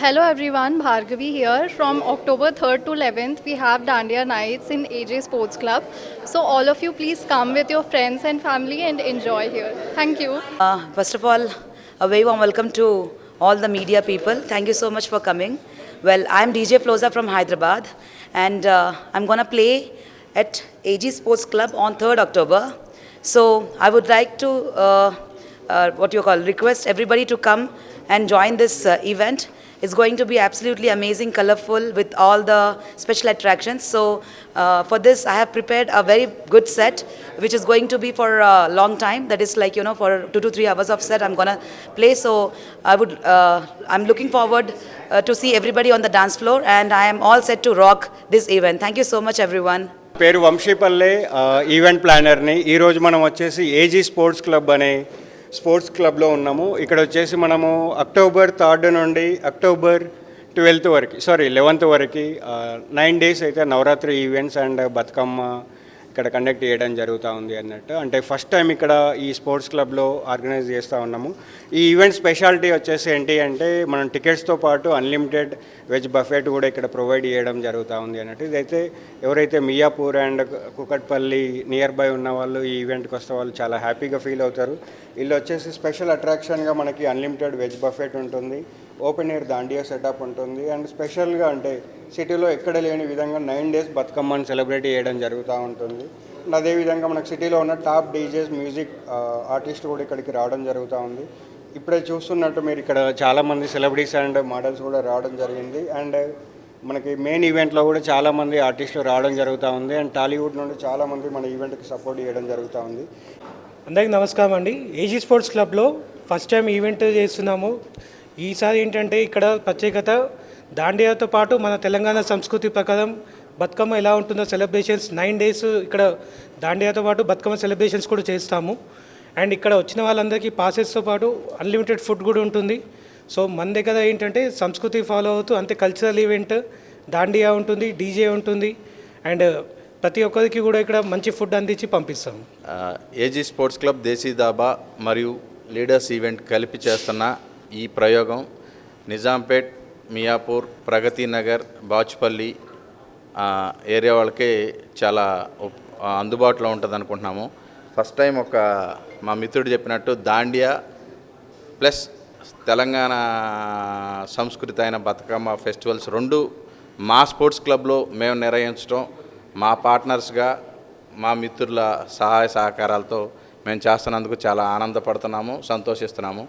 Hello everyone, Bhargavi here. From October 3rd to 11th, we have Dandiya Nights in AJ Sports Club. So all of you please come with your friends and family and enjoy here. Thank you. First of all, a very warm welcome to all the media people. Thank you so much for coming. Well, I'm DJ Floza from Hyderabad, and I'm going to play at AG Sports Club on 3rd October. So I would like to, request everybody to come and join this event. It's going to be absolutely amazing, colorful, with all the special attractions. So for this, I have prepared a very good set, which is going to be for a long time. That is like, for 2 to 3 hours of set I'm going to play. So I'm looking forward to see everybody on the dance floor, and I am all set to rock this event. Thank you so much, everyone. పేరు Vamshipalle event ప్లానర్ని. ఈరోజు మనం వచ్చేసి AG sports club అనే sports క్లబ్లో ఉన్నాము. ఇక్కడ వచ్చేసి మనము అక్టోబర్ 3rd నుండి అక్టోబర్ 11th వరకు 9 days అయితే నవరాత్రి ఈవెంట్స్ అండ్ బతుకమ్మ ఇక్కడ కండక్ట్ చేయడం జరుగుతూ ఉంది అన్నట్టు. అంటే ఫస్ట్ టైం ఇక్కడ ఈ స్పోర్ట్స్ క్లబ్లో ఆర్గనైజ్ చేస్తూ ఉన్నాము. ఈ ఈవెంట్ స్పెషాలిటీ వచ్చేసి ఏంటి అంటే మనం టికెట్స్తో పాటు అన్లిమిటెడ్ వెజ్ బఫెట్ కూడా ఇక్కడ ప్రొవైడ్ చేయడం జరుగుతూ ఉంది అన్నట్టు. ఇదైతే ఎవరైతే Miyapur and Kukatpally near by ఉన్న వాళ్ళు ఈ ఈవెంట్కి వస్తే వాళ్ళు చాలా హ్యాపీగా ఫీల్ అవుతారు. వీళ్ళు వచ్చేసి స్పెషల్ అట్రాక్షన్గా మనకి అన్లిమిటెడ్ వెజ్ బఫెట్ ఉంటుంది, ఓపెన్ ఎయిర్ దాండియా సెటప్ ఉంటుంది, అండ్ స్పెషల్గా అంటే సిటీలో ఎక్కడ లేని విధంగా 9 days బతుకమ్మని సెలబ్రేట్ చేయడం జరుగుతూ ఉంటుంది. అండ్ అదేవిధంగా మనకు సిటీలో ఉన్న టాప్ డీజేస్, మ్యూజిక్ ఆర్టిస్టులు కూడా ఇక్కడికి రావడం జరుగుతూ ఉంది. ఇప్పుడే చూస్తున్నట్టు మీరు ఇక్కడ చాలామంది సెలబ్రిటీస్ అండ్ మోడల్స్ కూడా రావడం జరిగింది. అండ్ మనకి మెయిన్ ఈవెంట్లో కూడా చాలామంది ఆర్టిస్టులు రావడం జరుగుతూ ఉంది. అండ్ టాలీవుడ్ నుండి చాలామంది మన ఈవెంట్కి సపోర్ట్ చేయడం జరుగుతూ ఉంది. అందరికీ నమస్కారం అండి. ఏజీ స్పోర్ట్స్ క్లబ్లో ఫస్ట్ టైం ఈవెంట్ చేస్తున్నాము. ఈసారి ఏంటంటే ఇక్కడ ప్రత్యేకత దాండియాతో పాటు మన తెలంగాణ సంస్కృతి ప్రకారం బతుకమ్మ ఎలా ఉంటుందో సెలబ్రేషన్స్ 9 days ఇక్కడ దాండియాతో పాటు బతుకమ్మ సెలబ్రేషన్స్ కూడా చేస్తాము. అండ్ ఇక్కడ వచ్చిన వాళ్ళందరికీ పాసెస్తో పాటు అన్లిమిటెడ్ ఫుడ్ కూడా ఉంటుంది. సో మన దగ్గర ఏంటంటే సంస్కృతి ఫాలో అవుతూ అంతే కల్చరల్ ఈవెంట్ దాండియా ఉంటుంది, డీజే ఉంటుంది, అండ్ ప్రతి ఒక్కరికి కూడా ఇక్కడ మంచి ఫుడ్ అందించి పంపిస్తాం. ఏజీ స్పోర్ట్స్ క్లబ్, దేశీ దాబా మరియు లీడర్స్ ఈవెంట్ కలిపి చేస్తున్న ఈ ప్రయోగం నిజాంపేట్, మియాపూర్, ప్రగతి నగర్, బాచుపల్లి ఏరియా వాళ్ళకి చాలా అందుబాటులో ఉంటుంది అనుకుంటున్నాము. ఫస్ట్ టైం మా మిత్రుడు చెప్పినట్టు దాండియా ప్లస్ తెలంగాణ సంస్కృతి అయిన బతుకమ్మ ఫెస్టివల్స్ రెండు మా స్పోర్ట్స్ క్లబ్లో మేము నిర్వహించడం, మా పార్ట్నర్స్గా మా మిత్రుల సహాయ సహకారాలతో మేము చేస్తున్నందుకు చాలా ఆనందపడుతున్నాము, సంతోషిస్తున్నాము.